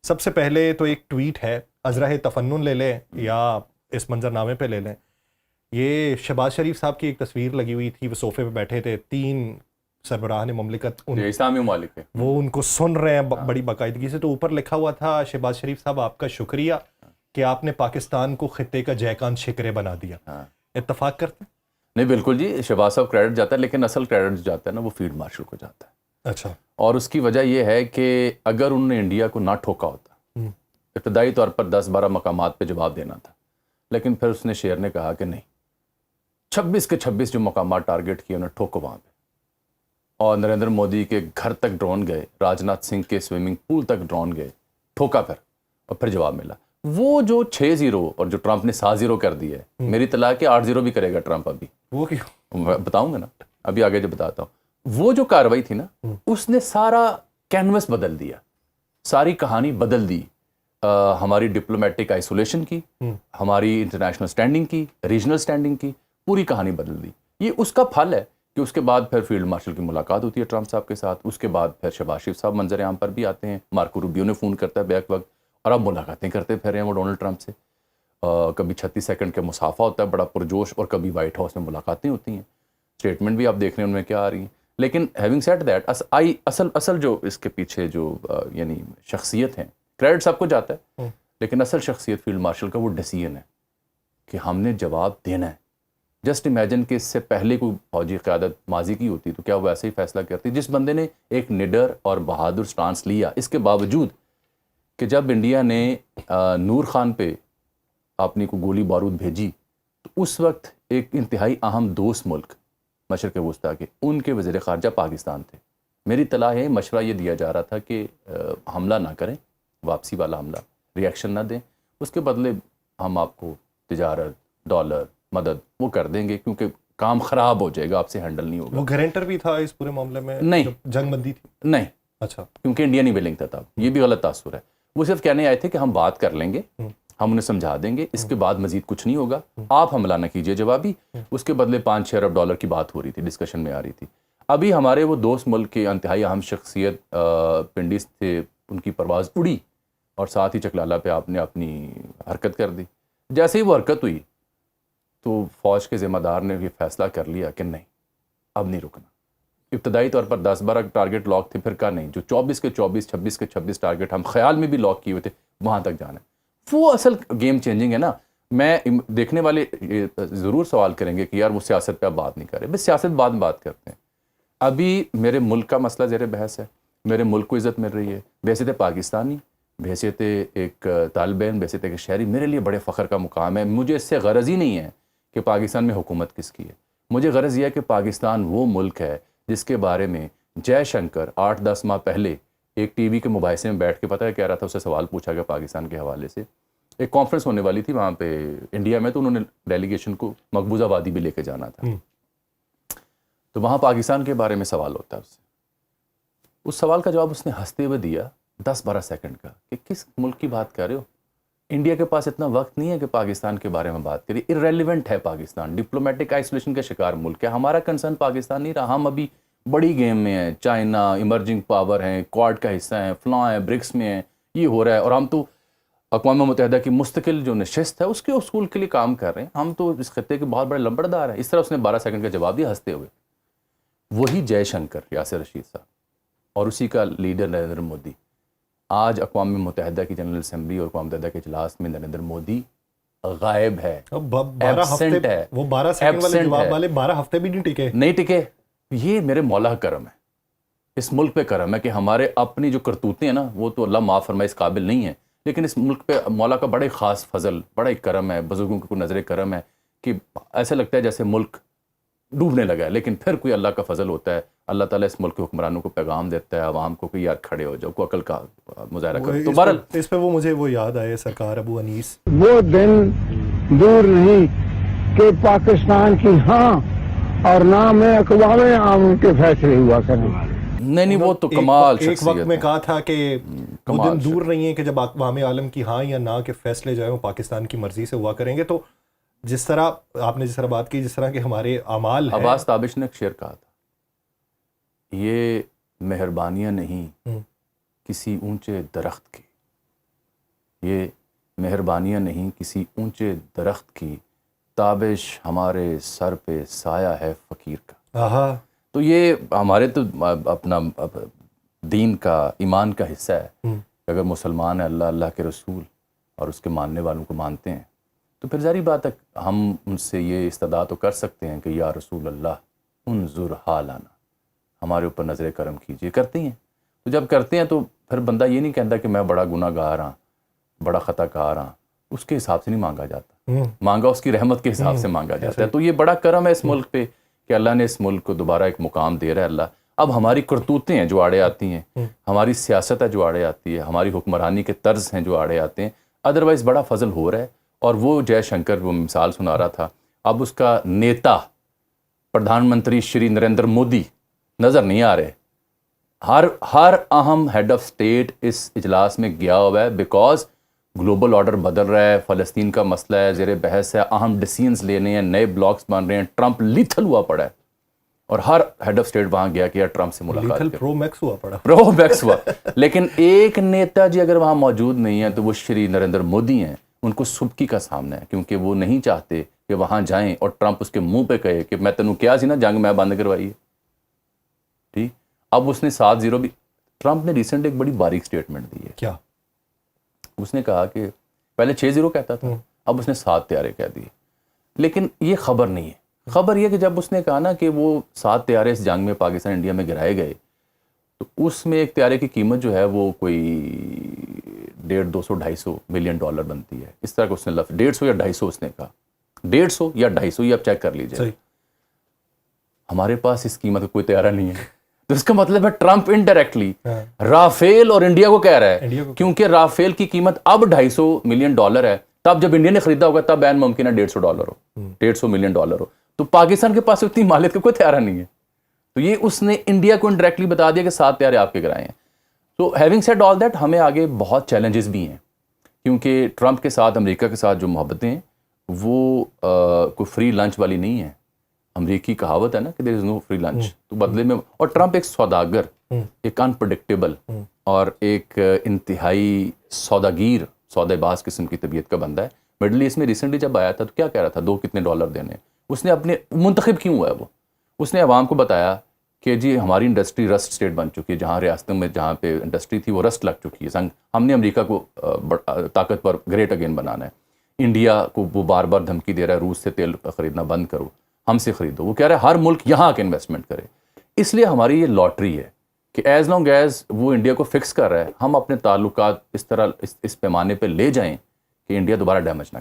سب سے پہلے تو ایک ٹویٹ ہے، ازرہ تفنن لے لیں یا اس منظر نامے پہ لے لیں، یہ شہباز شریف صاحب کی ایک تصویر لگی ہوئی تھی، وہ صوفے پہ بیٹھے تھے، 3 سربراہان مملکت اسلامی ممالک ہے، وہ ان کو سن رہے ہیں بڑی باقاعدگی سے، تو اوپر لکھا ہوا تھا شہباز شریف صاحب آپ کا شکریہ کہ آپ نے پاکستان کو خطے کا جے کان شکرے بنا دیا. اتفاق کرتے ہیں؟ نہیں بالکل جی، شہباز صاحب کریڈٹ جاتا ہے، لیکن اصل کریڈٹ جو جاتا ہے نا وہ فیلڈ مارشل کو جاتا ہے. اچھا. اور اس کی وجہ یہ ہے کہ اگر انہوں نے انڈیا کو نہ ٹھوکا ہوتا، ابتدائی طور پر 10-12 مقامات پہ جواب دینا تھا، لیکن پھر اس نے شیر نے کہا کہ نہیں، 26 کے 26 جو مقامات ٹارگٹ کیے انہیں ٹھوکو وہاں پہ. اور نریندر مودی کے گھر تک ڈرون گئے، راج ناتھ سنگھ کے سوئمنگ پول تک ڈرون گئے، ٹھوکا پھر، اور پھر جواب ملا. وہ جو 6-0 اور جو ٹرمپ نے 7-0 کر دی ہے، میری اطلاع کہ 8-0 بھی کرے گا ٹرمپ ابھی. وہ کیوں؟ میں بتاؤں گا نا، ابھی آگے جو بتاتا ہوں. وہ جو کاروائی تھی نا، اس نے سارا کینوس بدل دیا، ساری کہانی بدل دی. ہماری ڈپلومیٹک آئسولیشن کی، ہماری انٹرنیشنل سٹینڈنگ کی، ریجنل سٹینڈنگ کی، پوری کہانی بدل دی. یہ اس کا پھل ہے کہ اس کے بعد پھر فیلڈ مارشل کی ملاقات ہوتی ہے ٹرمپ صاحب کے ساتھ. اس کے بعد پھر شہباز شریف صاحب منظر عام پر بھی آتے ہیں، مارکو روبیو نے فون کرتا ہے بیک وقت، اور اب ملاقاتیں کرتے پھر رہے ہیں وہ ڈونلڈ ٹرمپ سے. کبھی 36 سیکنڈ کے مصافحہ ہوتا ہے بڑا پرجوش، اور کبھی وائٹ ہاؤس میں ملاقاتیں ہوتی ہیں. اسٹیٹمنٹ بھی آپ دیکھ رہے ہیں ان میں کیا آ رہی ہیں. لیکن ہیونگ سیڈ دیٹ، اصل جو اس کے پیچھے جو یعنی شخصیت ہیں، کریڈٹ سب کو جاتا ہے، لیکن اصل شخصیت فیلڈ مارشل کا وہ ڈیسیژن ہے کہ ہم نے جواب دینا ہے. جسٹ امیجن کہ اس سے پہلے کوئی فوجی قیادت ماضی کی ہوتی تو کیا وہ ایسے ہی فیصلہ کرتی. جس بندے نے ایک نڈر اور بہادر سٹانس لیا، اس کے باوجود کہ جب انڈیا نے نور خان پہ اپنی کو گولی بارود بھیجی، تو اس وقت ایک انتہائی اہم دوست ملک مشرق وسطیٰ کے، ان کے وزیر خارجہ پاکستان تھے. میری اطلاع ہے مشورہ یہ دیا جا رہا تھا کہ حملہ نہ کریں، واپسی والا حملہ، ریئیکشن نہ دیں، اس کے بدلے ہم آپ کو تجارت، ڈالر، مدد وہ کر دیں گے، کیونکہ کام خراب ہو جائے گا، آپ سے ہینڈل نہیں ہوگا. وہ گارنٹر بھی تھا اس پورے معاملے میں؟ نہیں، جنگ بندی تھی؟ نہیں. اچھا. کیونکہ انڈیا نہیں ولنگ تھا تب، یہ بھی غلط تاثر ہے. وہ صرف کہنے آئے تھے کہ ہم بات کر لیں گے، ہم انہیں سمجھا دیں گے، اس کے بعد مزید کچھ نہیں ہوگا، آپ حملہ نہ کیجئے جوابی. اس کے بدلے 5-6 ارب ڈالر کی بات ہو رہی تھی، ڈسکشن میں آ رہی تھی. ابھی ہمارے وہ دوست ملک کے انتہائی اہم شخصیت پنڈس تھے، ان کی پرواز اڑی، اور ساتھ ہی چکلالہ پہ آپ نے اپنی حرکت کر دی. جیسے ہی وہ حرکت ہوئی تو فوج کے ذمہ دار نے یہ فیصلہ کر لیا کہ نہیں، اب نہیں رکنا. ابتدائی طور پر 10-12 ٹارگٹ لاک تھے، پھر کا نہیں، جو 24 کے 24، 26 کے 26 ٹارگٹ ہم خیال میں بھی لاک کیے ہوئے تھے، وہاں تک جانا ہے. وہ اصل گیم چینجنگ ہے نا. میں دیکھنے والے ضرور سوال کریں گے کہ یار وہ سیاست پہ اب بات نہیں کر رہے. بس سیاست بعد میں بات کرتے ہیں. ابھی میرے ملک کا مسئلہ زیر بحث ہے، میرے ملک کو عزت مل رہی ہے. بحیثیت پاکستانی، بحیثیت ایک طالب علم، بحیثیت ایک شہری، میرے لیے بڑے فخر کا مقام ہے. مجھے اس سے غرض ہی نہیں ہے کہ پاکستان میں حکومت کس کی ہے. مجھے غرض یہ ہے کہ پاکستان وہ ملک ہے جس کے بارے میں جے شنکر 8-10 ماہ پہلے ایک ٹی وی کے مباحثے میں بیٹھ کے پتہ ہے کہہ رہا تھا، اس سے سوال پوچھا گیا پاکستان کے حوالے سے. ایک کانفرنس ہونے والی تھی وہاں پہ انڈیا میں، تو انہوں نے ڈیلیگیشن کو مقبوضہ وادی بھی لے کے جانا تھا. تو وہاں پاکستان کے بارے میں سوال ہوتا ہے. اس سوال کا جواب اس نے ہنستے ہوئے دیا 10-12 سیکنڈ کا کہ کس ملک کی بات کر رہے ہو؟ انڈیا کے پاس اتنا وقت نہیں ہے کہ پاکستان کے بارے میں بات کرے. ارریلیونٹ ہے پاکستان، ڈپلومیٹک آئسولیشن کا شکار ملک ہے. ہمارا کنسرن پاکستان نہیں رہا. ہم ابھی بڑی گیم میں ہیں، چائنا ایمرجنگ پاور ہیں، کوڈ کا حصہ ہیں، فلاں ہیں، برکس میں ہیں، یہ ہو رہا ہے. اور ہم تو اقوام متحدہ کی مستقل جو نشست ہے اس کے اصول کے لیے کام کر رہے ہیں. ہم تو اس خطے کے بہت بڑے لمبڑدار ہیں. اس طرح اس نے 12 سیکنڈ کا جواب دیا ہنستے ہوئے. وہی جے شنکر، یاسر رشید صاحب، اور اسی کا لیڈر نریندر مودی. آج اقوام متحدہ کی جنرل اسمبلی اور اقوام متحدہ کے اجلاس میں نریندر مودی غائب ہے، ایبسنٹ ہے. وہ 12 سیکنڈ والے جواب والے 12 ہفتے بھی نہیں ٹکے. یہ میرے مولا کا کرم ہے، اس ملک پہ کرم ہے کہ ہمارے اپنی جو کرتوتیں ہیں نا، وہ تو اللہ معاف فرمائے اس قابل نہیں ہے، لیکن اس ملک پہ مولا کا بڑا خاص فضل، بڑا کرم ہے، بزرگوں کی نظر کرم ہے کہ ایسا لگتا ہے جیسے ملک ڈوبنے لگا ہے، لیکن پھر کوئی اللہ کا فضل ہوتا ہے. اللہ تعالیٰ اس ملک کے حکمرانوں کو پیغام دیتا ہے، عوام کو کہ یار کھڑے ہو جاؤ، کو عقل کا مظاہرہ کرو. تو بہرحال اس پہ وہ مجھے وہ یاد آئے سرکار ابو انیس، وہ دن دور نہیں کہ پاکستان کی ہاں اور نہ میں اقوام عام کے فیصلے ہوا کریں. نہیں وہ تو کمال ایک شخصیت وقت میں ہے. کہا تھا کہ وہ دن دور نہیں ہے کہ جب اقوام عالم کی ہاں یا نہ کے فیصلے جو ہیں وہ پاکستان کی مرضی سے ہوا کریں گے. تو جس طرح آپ نے جس طرح بات کی، جس طرح کہ ہمارے اعمال ہیں، عباس تابش نے ایک شعر کہا تھا، یہ مہربانیاں نہیں کسی اونچے درخت کی، یہ مہربانیاں نہیں کسی اونچے درخت کی، تابش ہمارے سر پہ سایہ ہے فقیر کا. تو یہ ہمارے تو اپنا دین کا، ایمان کا حصہ ہے کہ اگر مسلمان ہیں، اللہ، اللہ کے رسول اور اس کے ماننے والوں کو مانتے ہیں، تو پھر ظاہری بات ہے ہم ان سے یہ استدعا تو کر سکتے ہیں کہ یا رسول اللہ انظر حالنا، ہمارے اوپر نظر کرم کیجیے. کرتے ہیں. تو جب کرتے ہیں تو پھر بندہ یہ نہیں کہتا کہ میں بڑا گناہ گار ہاں، بڑا خطا کار ہاں. اس کے حساب سے نہیں مانگا جاتا، مانگا اس کی رحمت کے حساب سے مانگا جاتا ہے. تو یہ بڑا کرم ہے اس ملک پہ کہ اللہ نے اس ملک کو دوبارہ ایک مقام دے رہا ہے. اللہ اب ہماری کرتوتیں ہیں جو آڑے آتی ہیں، ہماری سیاست ہے جو آڑے آتی ہے، ہماری حکمرانی کے طرز ہیں جو آڑے آتے ہیں. ادروائز بڑا فضل ہو رہا ہے. اور وہ جے شنکر وہ مثال سنا رہا تھا، اب اس کا نیتا پردھان منتری شری نریندر مودی نظر نہیں آ رہے. ہر اہم ہیڈ آف سٹیٹ اس اجلاس میں گیا ہوا ہے، بیکاز گلوبل آرڈر بدل رہا ہے، فلسطین کا مسئلہ ہے، زیر بحث ہے، اہم ڈیسیژنز لینے ہیں، نئے بلاکس بن رہے ہیں، ٹرمپ لیتھل ہوا پڑا ہے. اور ہر ہیڈ آف سٹیٹ وہاں گیا کہ یار ٹرمپ سے ملاقات کریں. پرو میکس ہوا پڑا. پرو میکس ہوا. لیکن ایک نیتا جی اگر وہاں موجود نہیں ہے تو وہ شری نریندر مودی ہیں. ان کو سبکی کا سامنا ہے کیونکہ وہ نہیں چاہتے کہ وہاں جائیں اور ٹرمپ اس کے منہ پہ کہے کہ میں تینوں کیا سی نا جنگ میں بند کروائی ہے. ٹھیک. اب اس نے 7-0 بھی، ٹرمپ نے ریسنٹ ایک بڑی باریک سٹیٹمنٹ دی ہے. کیا؟ اس نے کہا کہ پہلے 6-0 کہتا تھا، اب اس نے 7 طیارے کہہ دیے. لیکن یہ خبر نہیں ہے. خبر یہ کہ جب اس نے کہا نا کہ وہ 7 طیارے اس جنگ میں پاکستان انڈیا میں گرائے گئے، تو اس میں ایک طیارے کی قیمت جو ہے وہ کوئی 150-200-250 ملین ڈالر بنتی ہے. اس طرح کا اس نے لفظ 150 یا 250 اس نے کہا، 150 یا 250 یہ آپ چیک کر لیجیے. ہمارے پاس اس قیمت کا کوئی طیارہ نہیں ہے. تو اس کا مطلب ہے ٹرمپ انڈائریکٹلی رافیل اور انڈیا کو کہہ رہا ہے، کیونکہ رافیل کی قیمت اب 250 ملین ڈالر ہے. تب جب انڈیا نے خریدا ہوگا تب عین ممکن ہے 150 ڈالر ہو، 150 ملین ڈالر ہو. تو پاکستان کے پاس اتنی مالیت کا کوئی طیارہ نہیں ہے. تو یہ اس نے انڈیا کو انڈائریکٹلی بتا دیا کہ 7 طیارے آپ کے گرائے ہیں. تو ہیونگ سیڈ آل دیٹ، ہمیں آگے بہت چیلنجز بھی ہیں کیونکہ ٹرمپ کے ساتھ، امریکہ کے ساتھ جو محبتیں ہیں وہ کوئی فری لنچ والی نہیں ہے. امریکی کہاوت ہے نا کہ دیر از نو فری لنچ. تو بدلے میں، اور ٹرمپ ایک سوداگر، ایک انپرڈکٹیبل اور ایک انتہائی سوداگیر، سودے باز قسم کی طبیعت کا بندہ ہے. مڈل ایسٹ میں ریسنٹلی جب آیا تھا تو کیا کہہ رہا تھا 2 کتنے ڈالر دینے. اس نے اپنے منتخب کیوں ہوا ہے وہ، اس نے عوام کو بتایا کہ جی ہماری انڈسٹری رسٹ اسٹیٹ بن چکی ہے، جہاں ریاستوں میں جہاں پہ انڈسٹری تھی وہ رسٹ لگ چکی ہے. ہم نے امریکہ کو طاقتور گریٹ اگین بنانا ہے. انڈیا کو وہ بار بار دھمکی دے رہا ہے روس سے تیل خریدنا بند کرو، ہم سے خریدو. وہ کہہ رہا ہے ہر ملک یہاں آ کے انویسٹمنٹ کرے. اس لیے ہماری یہ لاٹری ہے کہ ایز لانگ ایز وہ انڈیا کو فکس کر رہا ہے، ہم اپنے تعلقات اس طرح اس پیمانے پہ لے جائیں کہ انڈیا دوبارہ ڈیمیج نہ